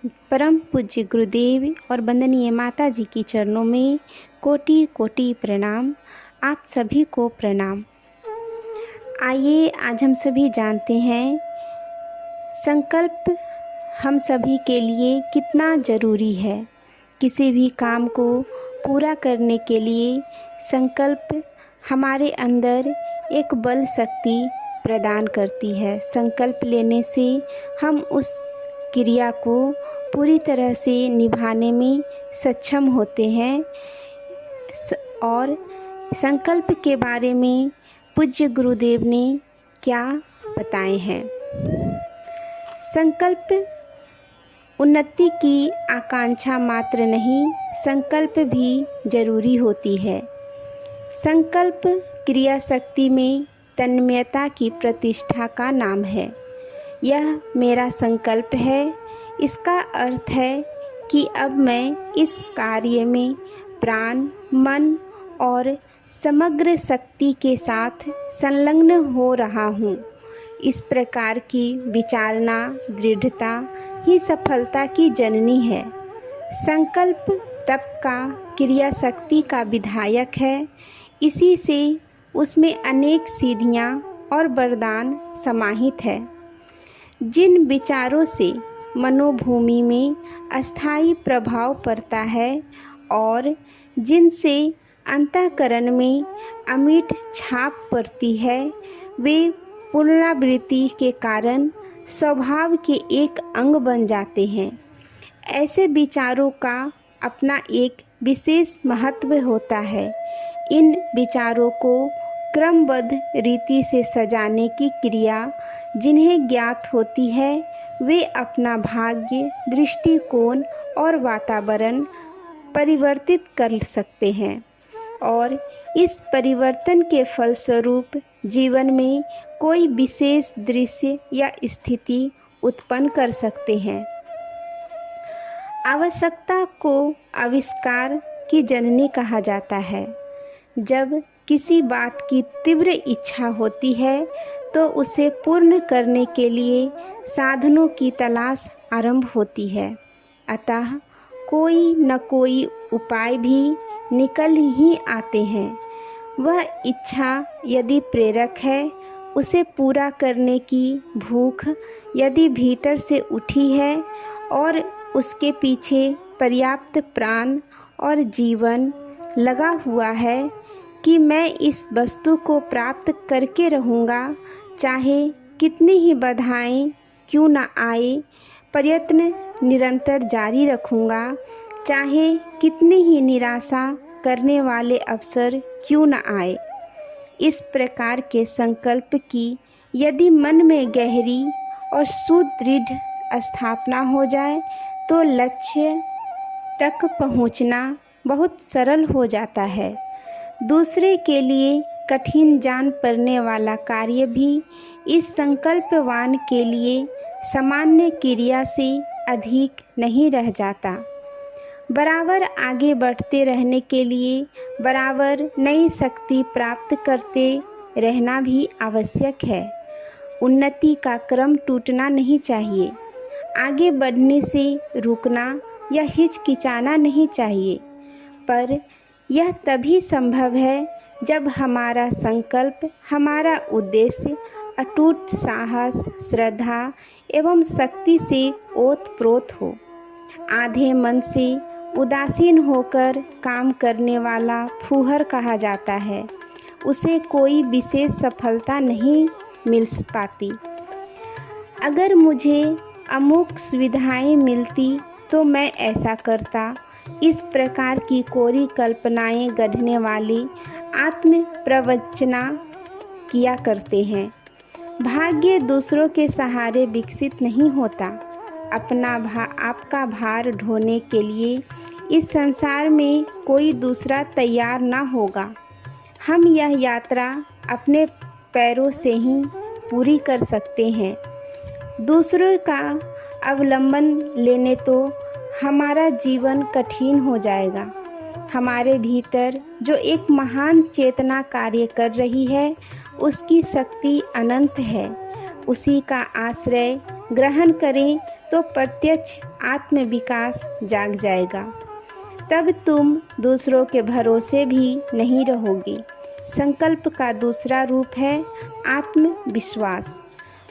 परम पूज्य गुरुदेव और वंदनीय माता जी की चरणों में कोटि कोटि प्रणाम। आप सभी को प्रणाम। आइए आज हम सभी जानते हैं संकल्प हम सभी के लिए कितना ज़रूरी है। किसी भी काम को पूरा करने के लिए संकल्प हमारे अंदर एक बल शक्ति प्रदान करती है। संकल्प लेने से हम उस क्रिया को पूरी तरह से निभाने में सक्षम होते हैं। और संकल्प के बारे में पूज्य गुरुदेव ने क्या बताए हैं। संकल्प उन्नति की आकांक्षा मात्र नहीं, संकल्प भी जरूरी होती है। संकल्प क्रिया शक्ति में तन्मयता की प्रतिष्ठा का नाम है। यह मेरा संकल्प है, इसका अर्थ है कि अब मैं इस कार्य में प्राण, मन और समग्र शक्ति के साथ संलग्न हो रहा हूँ। इस प्रकार की विचारना दृढ़ता ही सफलता की जननी है। संकल्प तप का क्रिया शक्ति का विधायक है। इसी से उसमें अनेक सिद्धियाँ और वरदान समाहित है। जिन विचारों से मनोभूमि में अस्थायी प्रभाव पड़ता है और जिनसे अंतःकरण में अमिट छाप पड़ती है, वे पुनरावृत्ति के कारण स्वभाव के एक अंग बन जाते हैं। ऐसे विचारों का अपना एक विशेष महत्व होता है। इन विचारों को क्रमबद्ध रीति से सजाने की क्रिया जिन्हें ज्ञात होती है, वे अपना भाग्य, दृष्टिकोण और वातावरण परिवर्तित कर सकते हैं और इस परिवर्तन के फलस्वरूप जीवन में कोई विशेष दृश्य या स्थिति उत्पन्न कर सकते हैं। आवश्यकता को आविष्कार की जननी कहा जाता है। जब किसी बात की तीव्र इच्छा होती है तो उसे पूर्ण करने के लिए साधनों की तलाश आरंभ होती है। अतः कोई न कोई उपाय भी निकल ही आते हैं। वह इच्छा यदि प्रेरक है, उसे पूरा करने की भूख यदि भीतर से उठी है और उसके पीछे पर्याप्त प्राण और जीवन लगा हुआ है कि मैं इस वस्तु को प्राप्त करके रहूँगा, चाहे कितनी ही बाधाएं क्यों न आए, प्रयत्न निरंतर जारी रखूँगा, चाहे कितनी ही निराशा करने वाले अवसर क्यों न आए। इस प्रकार के संकल्प की यदि मन में गहरी और सुदृढ़ स्थापना हो जाए तो लक्ष्य तक पहुँचना बहुत सरल हो जाता है। दूसरे के लिए कठिन जान पड़ने वाला कार्य भी इस संकल्पवान के लिए सामान्य क्रिया से अधिक नहीं रह जाता। बराबर आगे बढ़ते रहने के लिए बराबर नई शक्ति प्राप्त करते रहना भी आवश्यक है। उन्नति का क्रम टूटना नहीं चाहिए। आगे बढ़ने से रुकना या हिचकिचाना नहीं चाहिए, पर यह तभी संभव है जब हमारा संकल्प, हमारा उद्देश्य अटूट साहस, श्रद्धा एवं शक्ति से ओतप्रोत हो। आधे मन से उदासीन होकर काम करने वाला फूहर कहा जाता है। उसे कोई विशेष सफलता नहीं मिल पाती। अगर मुझे अमुक सुविधाएं मिलती तो मैं ऐसा करता। इस प्रकार की कोरी कल्पनाएं गढ़ने वाली आत्म प्रवचना किया करते हैं। भाग्य दूसरों के सहारे विकसित नहीं होता। आपका भार ढोने के लिए इस संसार में कोई दूसरा तैयार ना होगा। हम यह यात्रा अपने पैरों से ही पूरी कर सकते हैं। दूसरों का अवलंबन लेने तो हमारा जीवन कठिन हो जाएगा। हमारे भीतर जो एक महान चेतना कार्य कर रही है, उसकी शक्ति अनंत है। उसी का आश्रय ग्रहण करें तो प्रत्यक्ष आत्म विकास जाग जाएगा। तब तुम दूसरों के भरोसे भी नहीं रहोगे। संकल्प का दूसरा रूप है आत्मविश्वास।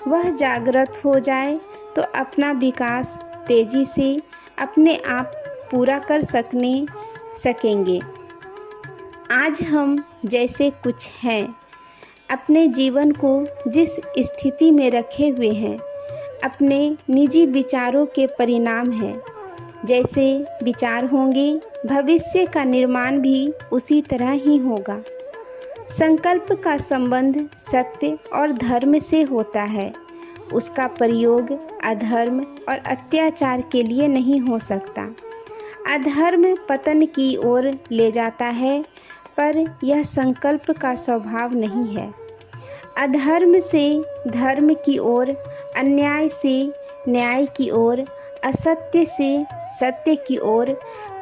वह जागृत हो जाए तो अपना विकास तेजी से अपने आप पूरा कर सकेंगे। आज हम जैसे कुछ हैं, अपने जीवन को जिस स्थिति में रखे हुए हैं, अपने निजी विचारों के परिणाम हैं। जैसे विचार होंगे, भविष्य का निर्माण भी उसी तरह ही होगा। संकल्प का संबंध सत्य और धर्म से होता है। उसका प्रयोग अधर्म और अत्याचार के लिए नहीं हो सकता। अधर्म पतन की ओर ले जाता है, पर यह संकल्प का स्वभाव नहीं है। अधर्म से धर्म की ओर, अन्याय से न्याय की ओर, असत्य से सत्य की ओर,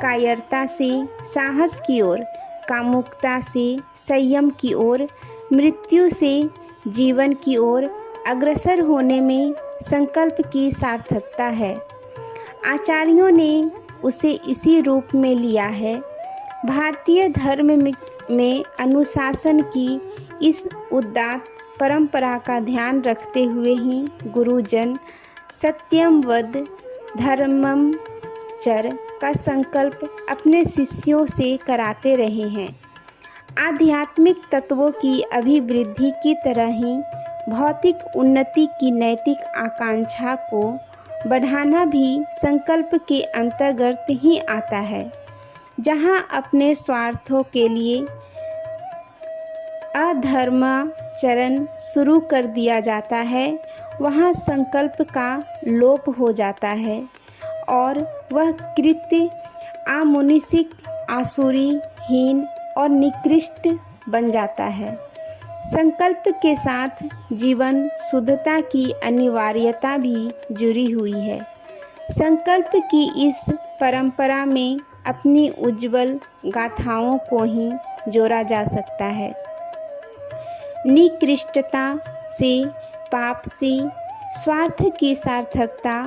कायरता से साहस की ओर, कामुकता से संयम की ओर, मृत्यु से जीवन की ओर अग्रसर होने में संकल्प की सार्थकता है। आचार्यों ने उसे इसी रूप में लिया है। भारतीय धर्म में अनुशासन की इस उदात्त परंपरा का ध्यान रखते हुए ही गुरुजन सत्यम वद धर्मम चर का संकल्प अपने शिष्यों से कराते रहे हैं। आध्यात्मिक तत्वों की अभिवृद्धि की तरह ही भौतिक उन्नति की नैतिक आकांक्षा को बढ़ाना भी संकल्प के अंतर्गत ही आता है। जहाँ अपने स्वार्थों के लिए अधर्माचरण शुरू कर दिया जाता है, वहाँ संकल्प का लोप हो जाता है और वह कृत्य आमुनिसिक, आसुरी, हीन और निकृष्ट बन जाता है। संकल्प के साथ जीवन शुद्धता की अनिवार्यता भी जुड़ी हुई है। संकल्प की इस परंपरा में अपनी उज्जवल गाथाओं को ही जोड़ा जा सकता है। निकृष्टता से, पाप से, स्वार्थ की सार्थकता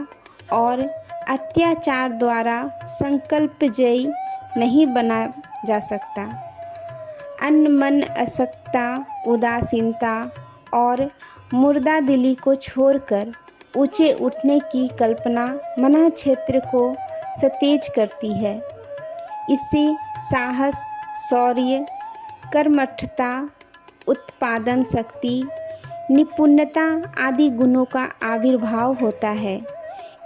और अत्याचार द्वारा संकल्प जयी नहीं बना जा सकता। अनमन, असक्ता, उदासीनता और मुर्दा दिली को छोड़कर ऊंचे उठने की कल्पना मन क्षेत्र को सतेज करती है। इससे साहस, शौर्य, कर्मठता, उत्पादन शक्ति, निपुणता आदि गुणों का आविर्भाव होता है।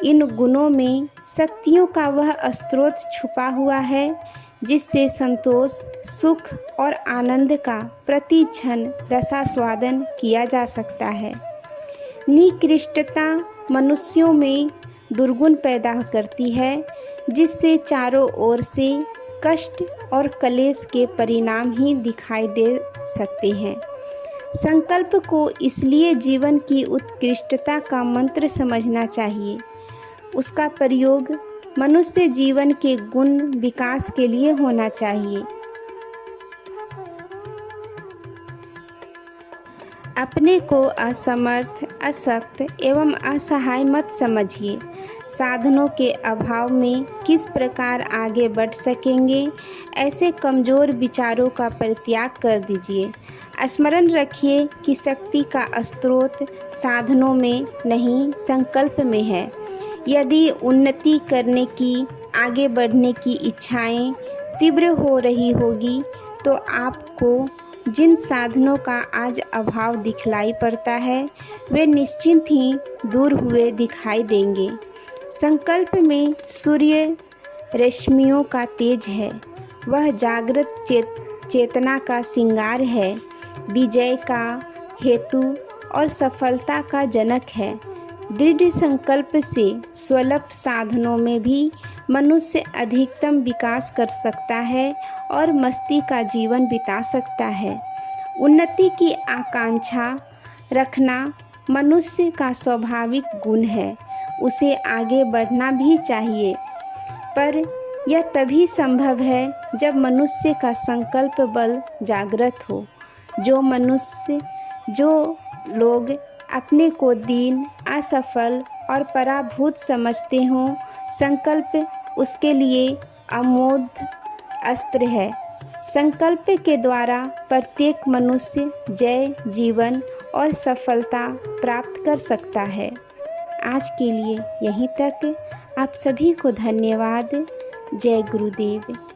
इन गुणों में शक्तियों का वह स्रोत छुपा हुआ है जिससे संतोष, सुख और आनंद का प्रति क्षण रसास्वादन किया जा सकता है। निकृष्टता मनुष्यों में दुर्गुण पैदा करती है, जिससे चारों ओर से कष्ट और क्लेश के परिणाम ही दिखाई दे सकते हैं। संकल्प को इसलिए जीवन की उत्कृष्टता का मंत्र समझना चाहिए। उसका प्रयोग मनुष्य जीवन के गुण विकास के लिए होना चाहिए। अपने को असमर्थ, अशक्त एवं असहाय मत समझिए। साधनों के अभाव में किस प्रकार आगे बढ़ सकेंगे, ऐसे कमज़ोर विचारों का परित्याग कर दीजिए। स्मरण रखिए कि शक्ति का स्रोत साधनों में नहीं, संकल्प में है। यदि उन्नति करने की, आगे बढ़ने की इच्छाएं तीव्र हो रही होगी तो आपको जिन साधनों का आज अभाव दिखलाई पड़ता है वे निश्चिंत ही दूर हुए दिखाई देंगे। संकल्प में सूर्य रश्मियों का तेज है। वह जागृत चेतना का श्रृंगार है, विजय का हेतु और सफलता का जनक है। दृढ़ संकल्प से स्वल्प साधनों में भी मनुष्य अधिकतम विकास कर सकता है और मस्ती का जीवन बिता सकता है। उन्नति की आकांक्षा रखना मनुष्य का स्वाभाविक गुण है। उसे आगे बढ़ना भी चाहिए, पर यह तभी संभव है जब मनुष्य का संकल्प बल जागृत हो। जो लोग अपने को दीन, असफल और पराभूत समझते हों, संकल्प उसके लिए अमोघ अस्त्र है। संकल्प के द्वारा प्रत्येक मनुष्य जय, जीवन और सफलता प्राप्त कर सकता है। आज के लिए यहीं तक। आप सभी को धन्यवाद। जय गुरुदेव।